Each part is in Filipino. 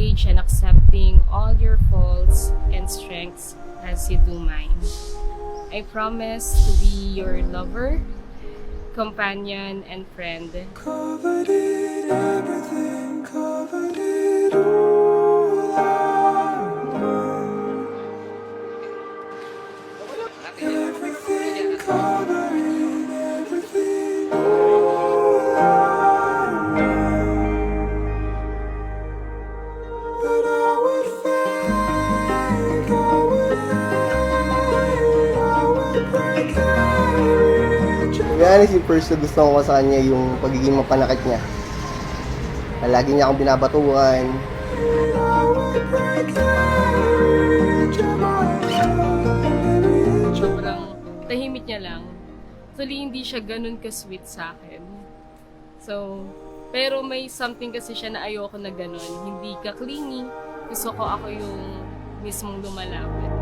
courage and accepting all your faults and strengths as you do mine. I promise to be your lover, companion, and friend. Covered in everything, covered it all I know. Everything, covering everything, all I know. But I would fake, I would hate, I would break every chain. Honest, yung first na gusto ko sa kanya yung pagiging mapanakit niya. Na lagi niya akong binabatukan. Sobrang tahimik niya lang. Actually, hindi siya ganun ka-sweet sa akin. So, pero may something kasi siya na ayoko na ganun. Hindi ka clingy. Gusto ko ako yung mismong lumalapit.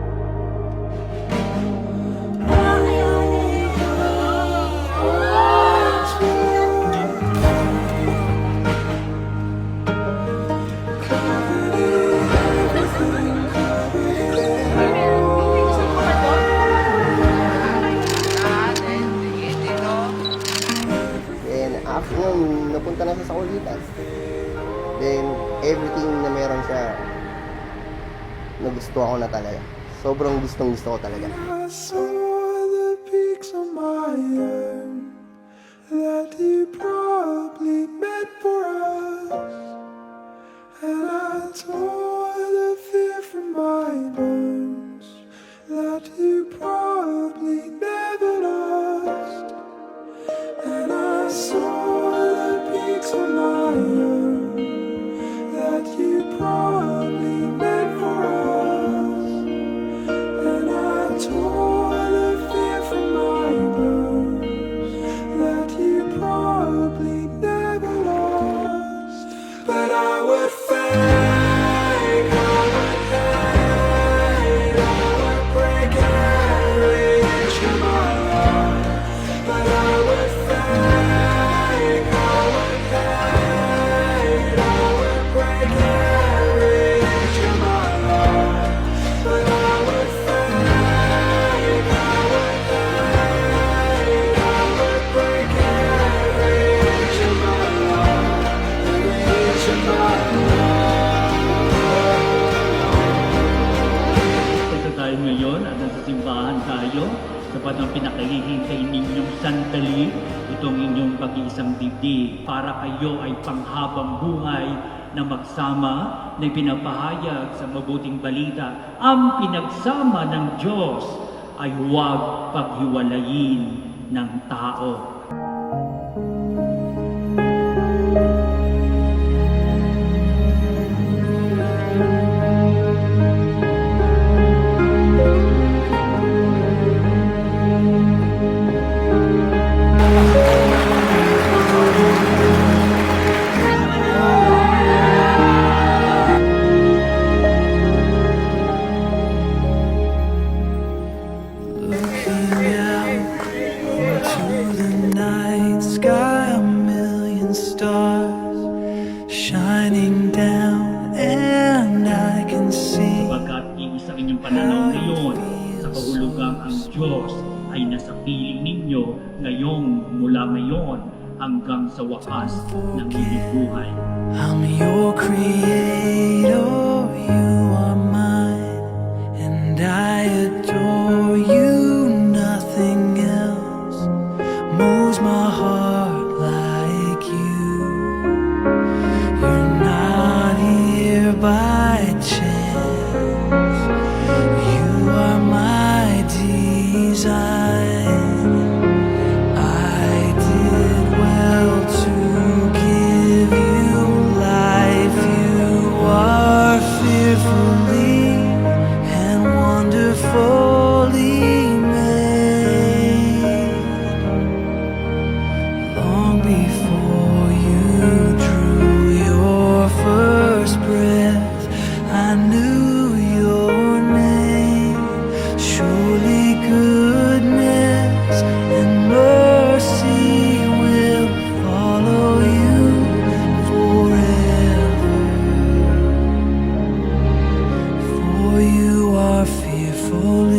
Then after nun, napunta na siya sa kulitan. Then everything na meron siya, nagustuhan ko na talaga. Sobrang gustong gusto ko talaga. I saw the peaks on my end that he probably meant for us, and I tore the fear from my bones that he probably never lost, and I saw the peaks on my end that he probably meant for us. And I tore the fear from my bones that you probably never lost. But I would fake, I would hate, I would break every inch of my life. But I would fake, I would hate, I would break every inch of my life. But I would fake, I would hate, I would break every inch of my life, every inch of my life. Ito tayo ngayon at nasa simbahan tayo sapat ang pinakahihintay ninyong sandali, itong inyong pag-iisang dibdib para kayo ay panghabang buhay na magsama na pinapahayag sa mabuting balita. Ang pinagsama ng Diyos ay huwag paghiwalayin ng tao. Looking out into the night sky, a million stars shining down, and I can see. Pagkat iisa inyong pananaw ngayon sa kahulugang ang Diyos ay nasa piling ninyo ngayong mula ngayon hanggang sa wakas ng inyong buhay. I'm your creator, you are mine, and I adore you. Nothing else moves my heart like you. You're not here by chance, you are my design. I did well to give you life. You are fearfully and wonderfully made. falling